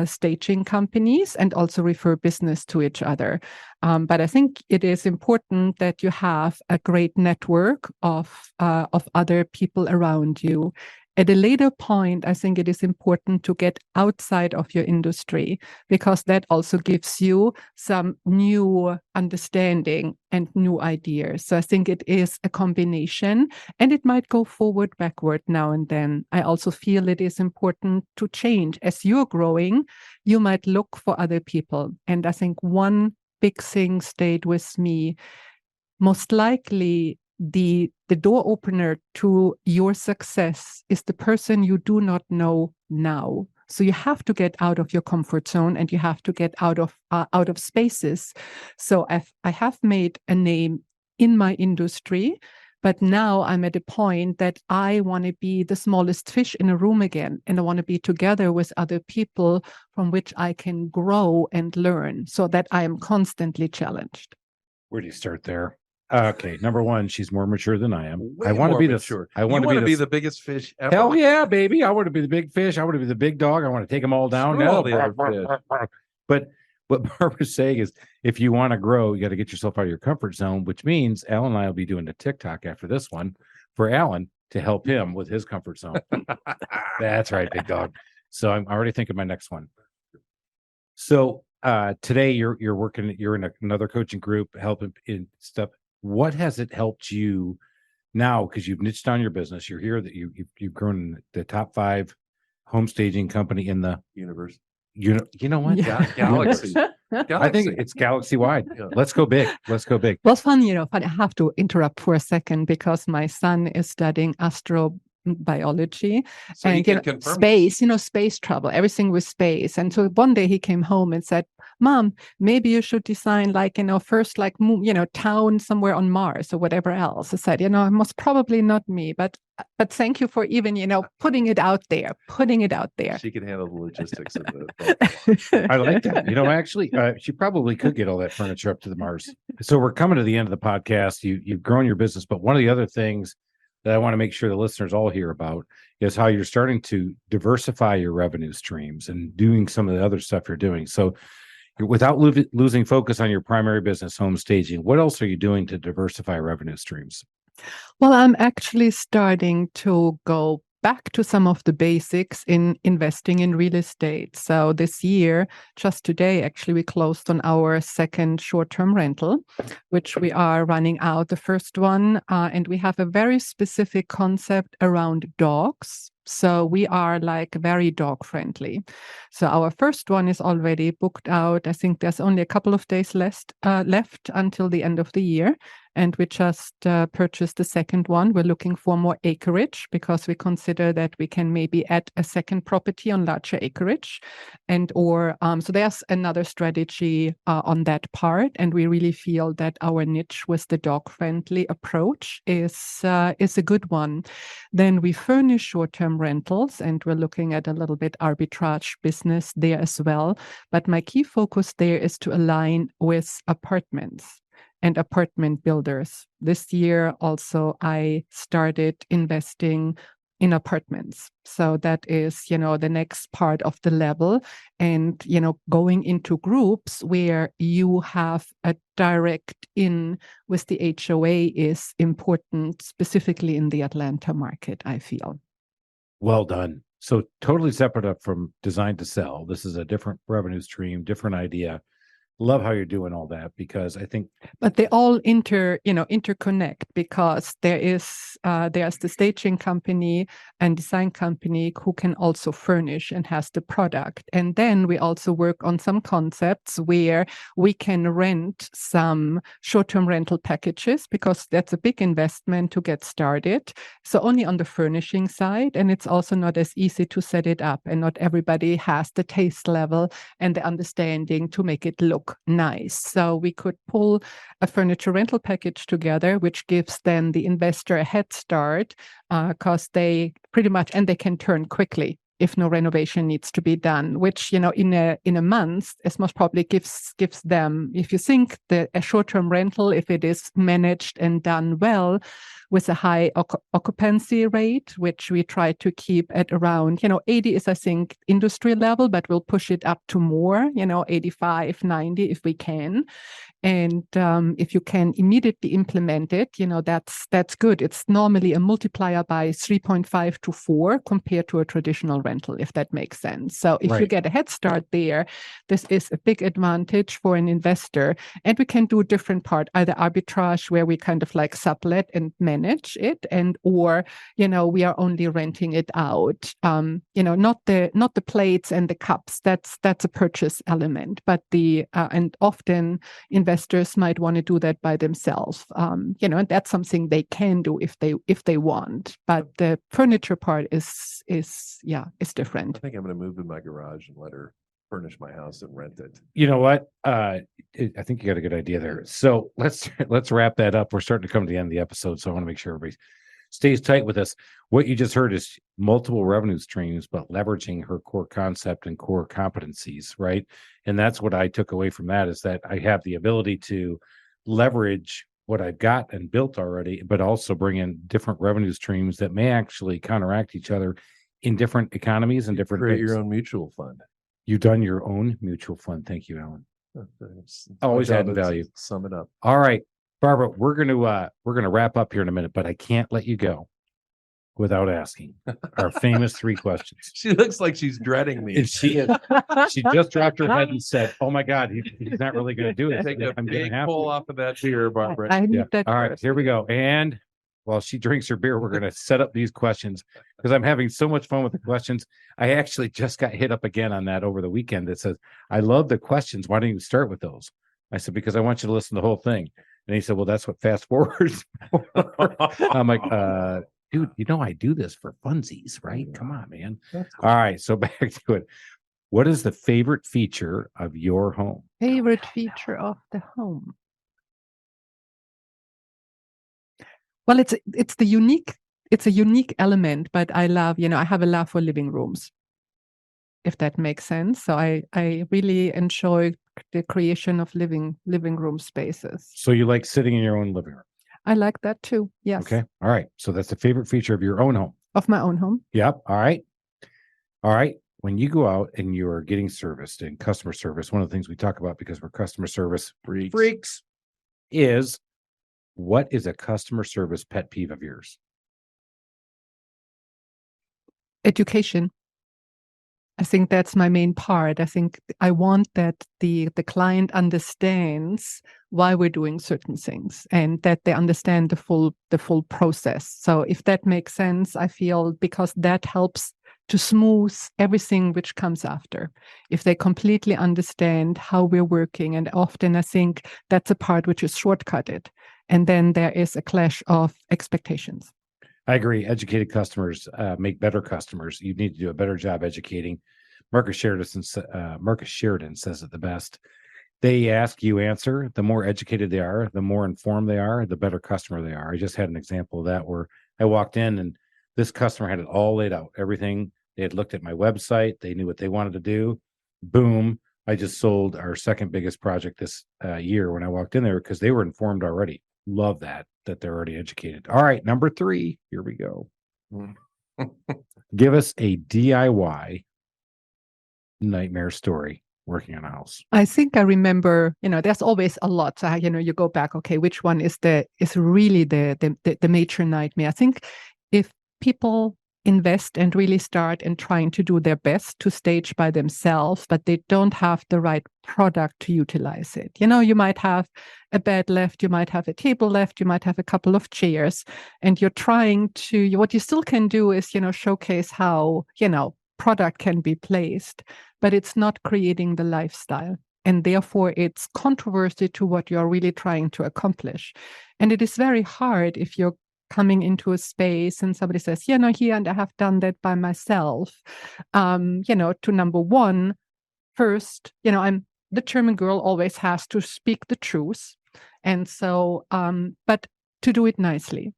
staging companies and also refer business to each other. But I think it is important that you have a great network of other people around you. At a later point, I think it is important to get outside of your industry, because that also gives you some new understanding and new ideas. So I think it is a combination, and it might go forward, backward now and then. I also feel it is important to change. As you're growing, you might look for other people. And I think one big thing stayed with me. Most likely, the door opener to your success is the person you do not know now. So you have to get out of your comfort zone, and you have to get out of spaces. So I have made a name in my industry, but now I'm at a point that I want to be the smallest fish in a room again, and I want to be together with other people from which I can grow and learn, so that I am constantly challenged. Where do you start there? Okay, number one, she's more mature than I am. Way I want to more be mature. I want to be the biggest fish ever. Hell yeah, baby! I want to be the big fish. I want to be the big dog. I want to take them all down. Screw all the other fish. But what Barbara's saying is, if you want to grow, you got to get yourself out of your comfort zone. Which means Alan and I will be doing the TikTok after this one for Alan to help him with his comfort zone. That's right, big dog. So I'm already thinking my next one. So today you're working. You're in another coaching group, helping in stuff. What has it helped you now? Because you've niched down your business. You're here, that you've grown the top 5 home staging company in the universe. You know what? Yeah. Galaxy. I think it's galaxy wide. Yeah. Let's go big. Well, funny, I have to interrupt for a second, because my son is studying astrobiology, So and space, space travel, everything with space. And so one day he came home and said, Mom, maybe you should design like, first like, town somewhere on Mars or whatever else. I said, most probably not me, but thank you for even, putting it out there. She can handle the logistics of the. I like that. Actually, she probably could get all that furniture up to the Mars. So we're coming to the end of the podcast. You've grown your business, but one of the other things that I want to make sure the listeners all hear about is how you're starting to diversify your revenue streams and doing some of the other stuff you're doing. So without losing focus on your primary business, home staging, what else are you doing to diversify revenue streams? Well, I'm actually starting to go back to some of the basics in investing in real estate. So this year, just today, actually, we closed on our second short-term rental, which we are running out the first one. And we have a very specific concept around dogs. So we are like very dog friendly. So our first one is already booked out. I think there's only a couple of days left until the end of the year. And we just purchased the second one. We're looking for more acreage because we consider that we can maybe add a second property on larger acreage. So there's another strategy on that part. And we really feel that our niche with the dog-friendly approach is a good one. Then we furnish short-term rentals, and we're looking at a little bit arbitrage business there as well. But my key focus there is to align with apartments and apartment builders. This year also I started investing in apartments. So that is, the next part of the level, and, going into groups where you have a direct in with the HOA is important, specifically in the Atlanta market, I feel. Well done. So totally separate up from design to sell. This is a different revenue stream, different idea. Love how you're doing all that, because I think, but they all interconnect, because there's the staging company and design company who can also furnish and has the product, and then we also work on some concepts where we can rent some short-term rental packages, because that's a big investment to get started. So only on the furnishing side, and it's also not as easy to set it up, and not everybody has the taste level and the understanding to make it look nice. So we could pull a furniture rental package together, which gives then the investor a head start, because they pretty much, and they can turn quickly if no renovation needs to be done, which, in a month, it most probably gives them, if you think that a short-term rental, if it is managed and done well, with a high occupancy rate, which we try to keep at around, 80 is, I think, industry level, but we'll push it up to more, 85, 90 if we can. And if you can immediately implement it, that's good. It's normally a multiplier by 3.5 to 4 compared to a traditional rental, if that makes sense. So if you get a head start there, this is a big advantage for an investor. And we can do a different part, either arbitrage, where we kind of like sublet and manage it, or we are only renting it out. Not the plates and the cups. That's a purchase element, but and often investors might want to do that by themselves. And that's something they can do if they want. But the furniture part is different. I think I'm going to move in my garage and let her furnish my house and rent it. You know what? I think you got a good idea there. So let's wrap that up. We're starting to come to the end of the episode, so I want to make sure everybody stays tight with us. What you just heard is multiple revenue streams, but leveraging her core concept and core competencies, right? And that's what I took away from that, is that I have the ability to leverage what I've got and built already, but also bring in different revenue streams that may actually counteract each other in different economies and different Create things. your own mutual fund. You've done your own mutual fund. Thank you, Alan. Always adding value. Sum it up. All right, Barbara, we're gonna wrap up here in a minute, but I can't let you go without asking our famous 3 questions. She looks like she's dreading me. And she just dropped her head and said, "Oh my God, he's not really going to do it." Take a I'm big gonna pull off of that beer, Barbara. I need that. All right, first. here we go. And while she drinks her beer, we're going to set up these questions, because I'm having so much fun with the questions. I actually just got hit up again on that over the weekend that says, "I love the questions. Why don't you start with those?" I said, "Because I want you to listen to the whole thing." And he said, "Well, that's what fast forwards." I'm like, dude, I do this for funsies, right? Come on, man. All right. So back to it. What is the favorite feature of your home? Favorite feature of the home? Well, it's a unique element, but I love, I have a love for living rooms, if that makes sense. So I really enjoy the creation of living room spaces. So you like sitting in your own living room? I like that too. Yes. Okay. All right. So that's the favorite feature of your own home. Of my own home. Yep. All right. All right. When you go out and you're getting serviced in customer service, one of the things we talk about, because we're customer service freaks, is what is a customer service pet peeve of yours? Education. I think that's my main part. I think I want that the client understands why we're doing certain things and that they understand the full process. So if that makes sense, I feel, because that helps to smooth everything which comes after. If they completely understand how we're working, and often I think that's a part which is shortcutted, and then there is a clash of expectations. I agree. Educated customers make better customers. You need to do a better job educating. Marcus Sheridan says it the best. They ask, you answer. The more educated they are, the more informed they are, the better customer they are. I just had an example of that where I walked in and this customer had it all laid out. Everything. They had looked at my website. They knew what they wanted to do. Boom. I just sold our second biggest project this year when I walked in there because they were informed already. Love that they're already educated. All right, number 3. Here we go. Give us a DIY nightmare story working on a house. I think I remember, there's always a lot. So, you go back, okay, which one is really the major nightmare? I think if people invest and really start and trying to do their best to stage by themselves, but they don't have the right product to utilize it. You might have a bed left, you might have a table left, you might have a couple of chairs, and you're trying to, what you still can do is, showcase how, product can be placed, but it's not creating the lifestyle. And therefore it's controversy to what you're really trying to accomplish. And it is very hard if you're coming into a space and somebody says, here and I have done that by myself, to number one, first, I'm the German girl always has to speak the truth. And so, but to do it nicely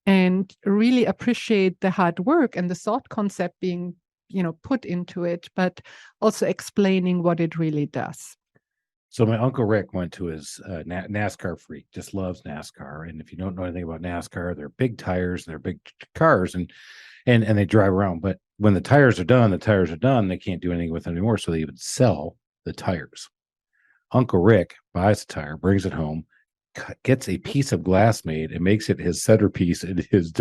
and really appreciate the hard work and the thought concept being, put into it, but also explaining what it really does. So my Uncle Rick went to his NASCAR freak, just loves NASCAR. And if you don't know anything about NASCAR, they're big tires, they're big cars, and they drive around. But when the tires are done, they can't do anything with them anymore. So they would sell the tires. Uncle Rick buys a tire, brings it home, gets a piece of glass made and makes it his centerpiece in his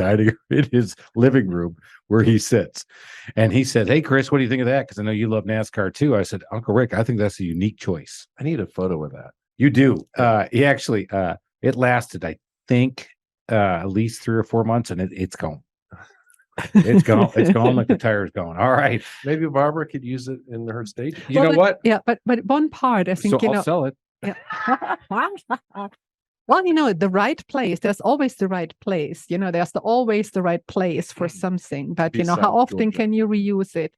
living room where he sits. And he said, "Hey, Chris, what do you think of that? Because I know you love NASCAR too." I said, "Uncle Rick, I think that's a unique choice." I need a photo of that. You do. He actually, it lasted, I think, at least 3 or 4 months, and it's gone. It's gone. It's gone like the tire's gone. All right. Maybe Barbara could use it in her stage. You know what? Yeah, but one part, I think, I'll sell it. Yeah. Well, the right place, there's always the right place. There's always the right place for something. But, how often can you reuse it?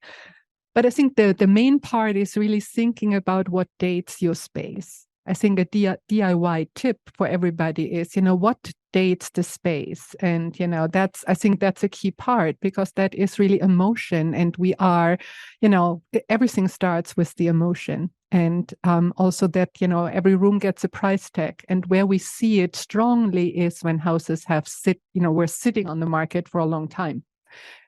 But I think the main part is really thinking about what dates your space. I think a DIY tip for everybody is, what dates the space. And, I think that's a key part because that is really emotion. And we are, everything starts with the emotion. And also that, every room gets a price tag. And where we see it strongly is when houses we're sitting on the market for a long time.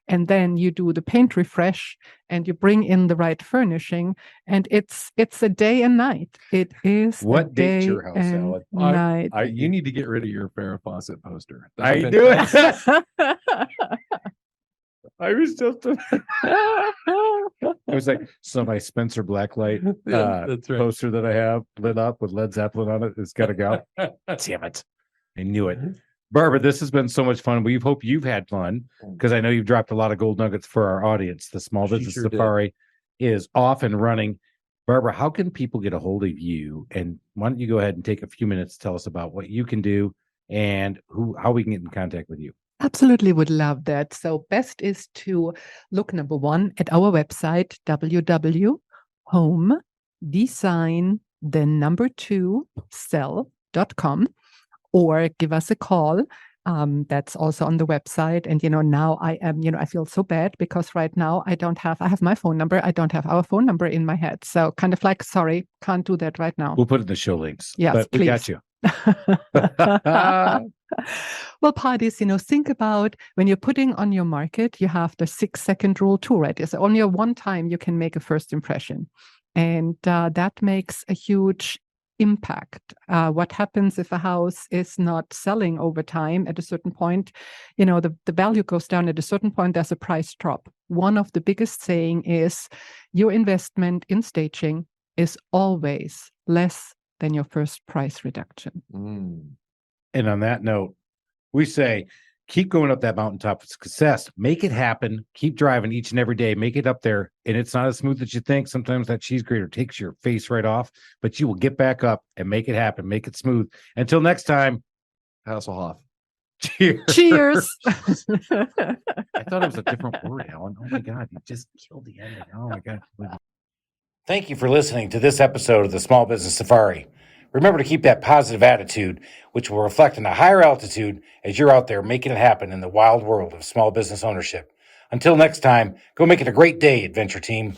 And then you do the paint refresh and you bring in the right furnishing, and it's a day and night. It is what date's your house, Alan? Night. You need to get rid of your Farrah Fawcett poster. I do it. I was just it was like, so my Spencer Blacklight that's right. poster that I have lit up with Led Zeppelin on it, it's got to go. Damn it. I knew it. Barbara, this has been so much fun. We hope you've had fun because I know you've dropped a lot of gold nuggets for our audience. The Small Business Safari is off and running. Barbara, how can people get a hold of you? And why don't you go ahead and take a few minutes to tell us about what you can do and how we can get in contact with you? Absolutely would love that. So best is to look, number one, at our website, home design the number 2 sell.com, or give us a call. That's also on the website. And, now I am, I feel so bad because right now I have my phone number. I don't have our phone number in my head. So kind of like, sorry, can't do that right now. We'll put it in the show links. Yes, but please. We got you. Well, parties, think about when you're putting on your market, you have the 6-second rule too, right? It's only one time you can make a first impression. And that makes a huge impact. What happens if a house is not selling over time at a certain point? The value goes down at a certain point, there's a price drop. One of the biggest saying is your investment in staging is always less than your first price reduction. And on that note, we say, keep going up that mountaintop of success. Make it happen. Keep driving each and every day. Make it up there. And it's not as smooth as you think. Sometimes that cheese grater takes your face right off, but you will get back up and make it happen. Make it smooth. Until next time, Hasselhoff. Cheers. Cheers. I thought it was a different word, Alan. Oh my God, you just killed the ending. Oh my God. Thank you for listening to this episode of the Small Business Safari. Remember to keep that positive attitude, which will reflect in a higher altitude as you're out there making it happen in the wild world of small business ownership. Until next time, go make it a great day, Adventure Team.